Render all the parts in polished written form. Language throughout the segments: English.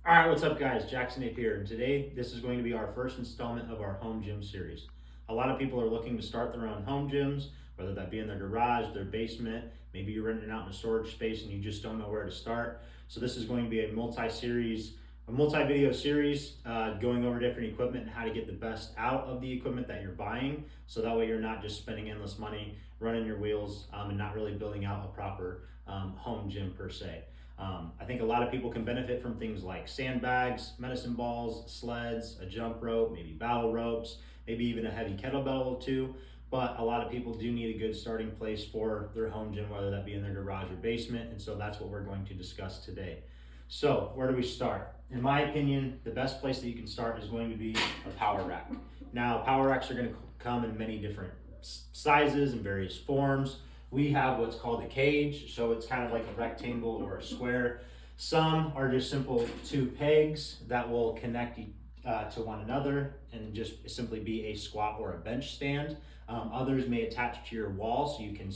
All right, what's up, guys? Jackson Ape here, and today this is going to be our first installment of our home gym series. A lot of people are looking to start their own home gyms, whether that be in their garage, their basement, maybe you're renting out in a storage space and you just don't know where to start. So this is going to be a multi-video series going over different equipment and how to get the best out of the equipment that you're buying. So that way you're not just spending endless money, running your wheels, and not really building out a proper home gym per se. I think a lot of people can benefit from things like sandbags, medicine balls, sleds, a jump rope, maybe battle ropes, maybe even a heavy kettlebell or two. But a lot of people do need a good starting place for their home gym, whether that be in their garage or basement. And so that's what we're going to discuss today. So where do we start? In my opinion, the best place that you can start is going to be a power rack. Now, power racks are going to come in many different sizes and various forms. We have what's called a cage, so it's kind of like a rectangle or a square. Some are just simple two pegs that will connect to one another and just simply be a squat or a bench stand. Others may attach to your wall so you can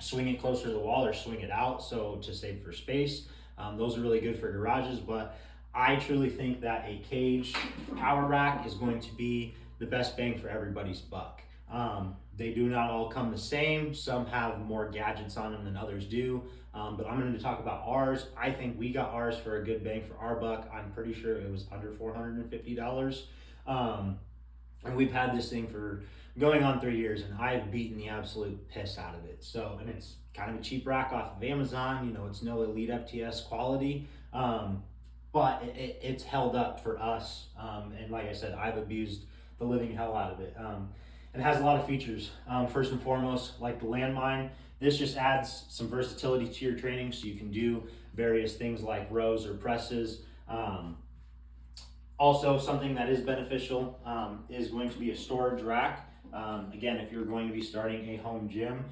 swing it closer to the wall or swing it out so to save for space. Those are really good for garages, but I truly think that a cage power rack is going to be the best bang for everybody's buck. They do not all come the same. Some have more gadgets on them than others do. But I'm going to talk about ours. I think we got ours for a good bang for our buck. I'm pretty sure it was under $450. And we've had this thing for going on 3 years, and I've beaten the absolute piss out of it. So, and it's kind of a cheap rack off of Amazon. You know, it's no Elite FTS quality. But it's held up for us. And like I said, I've abused the living hell out of it. It has a lot of features. First and foremost, like the landmine, this just adds some versatility to your training so you can do various things like rows or presses. Also, something that is beneficial is going to be a storage rack. Again, if you're going to be starting a home gym,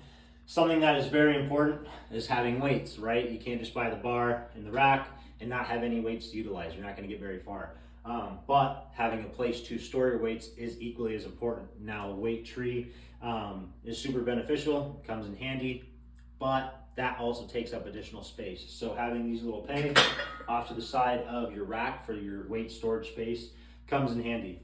something that is very important is having weights, right? You can't just buy the bar and the rack and not have any weights to utilize. You're not going to get very far. But having a place to store your weights is equally as important. Now, a weight tree is super beneficial, comes in handy, but that also takes up additional space. So having these little pegs off to the side of your rack for your weight storage space comes in handy.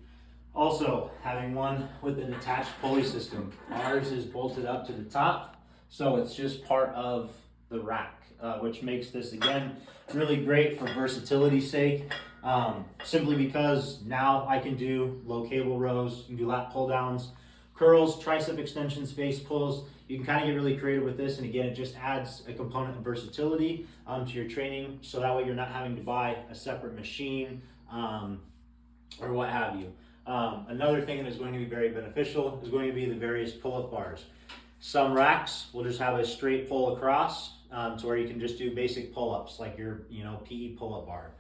Also, having one with an attached pulley system. Ours is bolted up to the top, so it's just part of the rack, which makes this, again, really great for versatility's sake. Simply because now I can do low cable rows, you can do lat pull downs, curls, tricep extensions, face pulls. You can kind of get really creative with this, and again, it just adds a component of versatility to your training, so that way you're not having to buy a separate machine or what have you. Another thing that is going to be very beneficial is going to be the various pull-up bars. Some racks will just have a straight pull across to where you can just do basic pull-ups like your PE pull-up bar.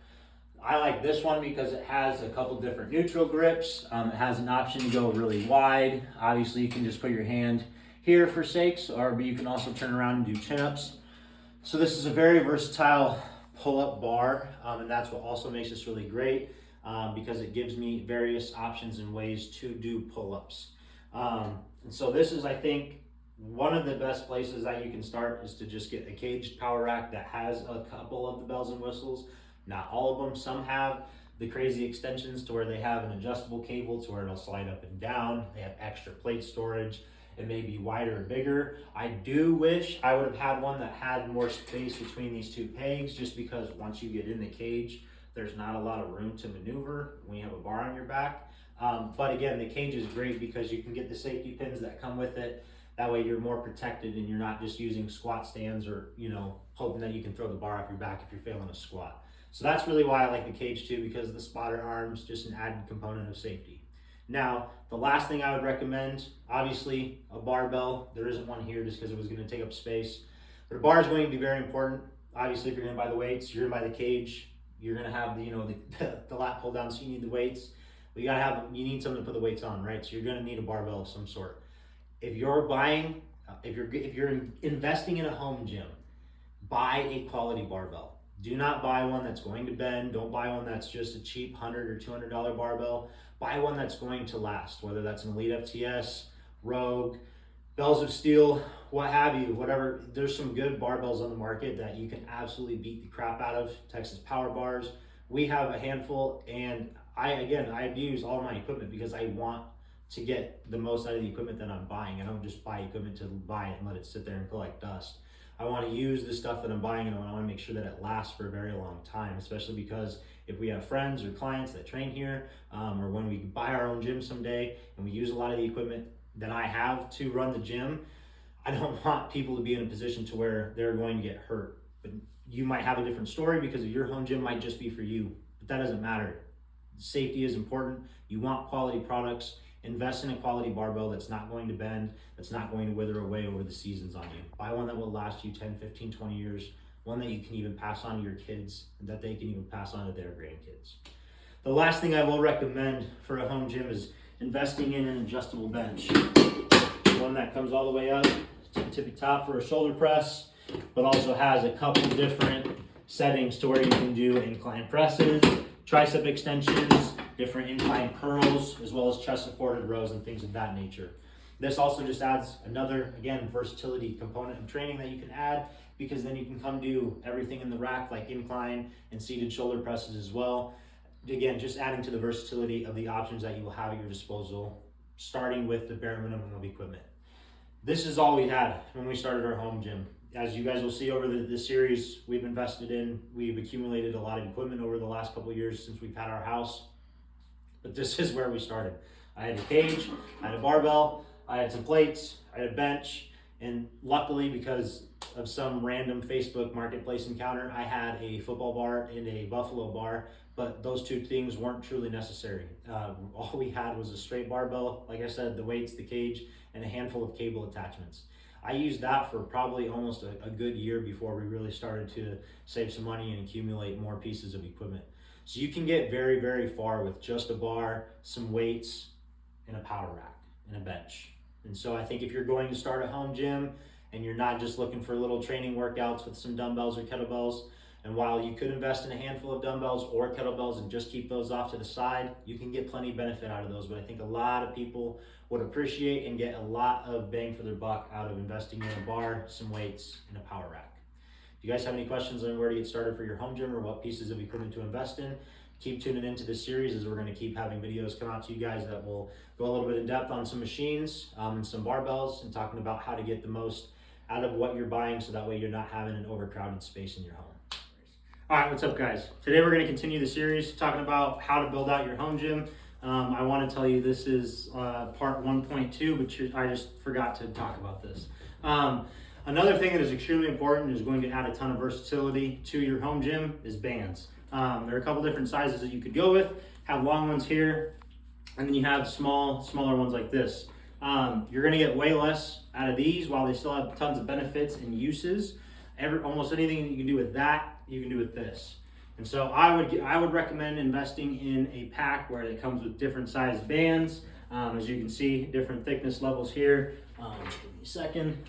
I like this one because it has a couple different neutral grips. It has an option to go really wide. Obviously, you can just put your hand here for sakes, but you can also turn around and do chin-ups. So this is a very versatile pull-up bar, and that's what also makes this really great because it gives me various options and ways to do pull-ups. And so this is, I think, one of the best places that you can start is to just get a caged power rack that has a couple of the bells and whistles. Not all of them. Some have the crazy extensions to where they have an adjustable cable to where it'll slide up and down. They have extra plate storage. It may be wider and bigger. I do wish I would have had one that had more space between these two pegs, just because once you get in the cage, there's not a lot of room to maneuver when you have a bar on your back. But again, the cage is great because you can get the safety pins that come with it. That way you're more protected and you're not just using squat stands or, hoping that you can throw the bar off your back if you're failing a squat. So that's really why I like the cage too, because of the spotter arms, just an added component of safety. Now, the last thing I would recommend, obviously a barbell. There isn't one here just because it was going to take up space. But a bar is going to be very important. Obviously, if you're going to buy the weights, you're going to buy the cage. You're going to have the lat pull down, so you need the weights. But you need something to put the weights on, right? So you're going to need a barbell of some sort. If you're investing in a home gym, buy a quality barbell. Do not buy one that's going to bend. Don't buy one that's just a cheap $100 or $200 barbell. Buy one that's going to last, whether that's an Elite FTS, Rogue, Bells of Steel, what have you, whatever. There's some good barbells on the market that you can absolutely beat the crap out of. Texas Power Bars, We have a handful, and I use all my equipment because I want to get the most out of the equipment that I'm buying. I don't just buy equipment to buy it and let it sit there and collect dust. I want to use the stuff that I'm buying, and I want to make sure that it lasts for a very long time, especially because if we have friends or clients that train here, or when we buy our own gym someday and we use a lot of the equipment that I have to run the gym, I don't want people to be in a position to where they're going to get hurt. But you might have a different story because your home gym might just be for you, but that doesn't matter. Safety is important. You want quality products. Invest in a quality barbell that's not going to bend, that's not going to wither away over the seasons on you. Buy one that will last you 10, 15, 20 years, one that you can even pass on to your kids, and that they can even pass on to their grandkids. The last thing I will recommend for a home gym is investing in an adjustable bench. One that comes all the way up to the tippy top for a shoulder press, but also has a couple different settings to where you can do incline presses, tricep extensions, different incline curls, as well as chest supported rows and things of that nature. This also just adds another, again, versatility component of training that you can add, because then you can come do everything in the rack like incline and seated shoulder presses as well. Again, just adding to the versatility of the options that you will have at your disposal, starting with the bare minimum of equipment. This is all we had when we started our home gym. As you guys will see over the series we've invested in, we've accumulated a lot of equipment over the last couple of years since we've had our house. But this is where we started. I had a cage, I had a barbell, I had some plates, I had a bench, and luckily, because of some random Facebook marketplace encounter, I had a football bar and a buffalo bar, but those two things weren't truly necessary. All we had was a straight barbell, like I said, the weights, the cage, and a handful of cable attachments. I used that for probably almost a good year before we really started to save some money and accumulate more pieces of equipment. So you can get very, very far with just a bar, some weights, and a power rack, and a bench. And so I think if you're going to start a home gym and you're not just looking for little training workouts with some dumbbells or kettlebells, and while you could invest in a handful of dumbbells or kettlebells and just keep those off to the side, you can get plenty of benefit out of those. But I think a lot of people would appreciate and get a lot of bang for their buck out of investing in a bar, some weights, and a power rack. If you guys have any questions on where to get started for your home gym or what pieces of equipment to invest in, keep tuning into this series, as we're going to keep having videos come out to you guys that will go a little bit in depth on some machines and some barbells, and talking about how to get the most out of what you're buying, so that way you're not having an overcrowded space in your home. All right, what's up, guys? Today we're going to continue the series talking about how to build out your home gym. I want to tell you this is part 1.2, but I just forgot to talk about this. Another thing that is extremely important and is going to add a ton of versatility to your home gym is bands. There are a couple different sizes that you could go with. Have long ones here, and then you have smaller ones like this. You're going to get way less out of these, while they still have tons of benefits and uses. Almost anything that you can do with that, you can do with this. And so I would recommend investing in a pack where it comes with different size bands. As you can see, different thickness levels here. Give me a second.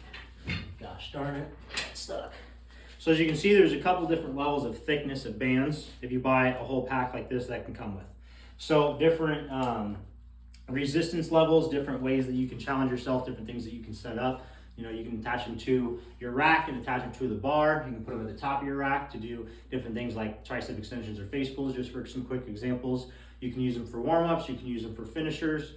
Gosh darn it, it's stuck. So as you can see, there's a couple different levels of thickness of bands if you buy a whole pack like this that can come with. So different resistance levels, different ways that you can challenge yourself, different things that you can set up. You know, you can attach them to your rack and attach them to the bar. You can put them at the top of your rack to do different things like tricep extensions or face pulls, just for some quick examples. You can use them for warm-ups, you can use them for finishers,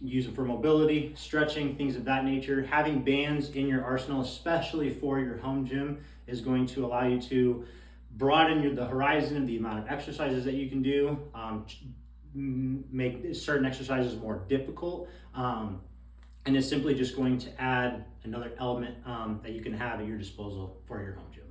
use them for mobility, stretching, things of that nature. Having bands in your arsenal, especially for your home gym, is going to allow you to broaden the horizon of the amount of exercises that you can do, make certain exercises more difficult, and it's simply just going to add another element that you can have at your disposal for your home gym.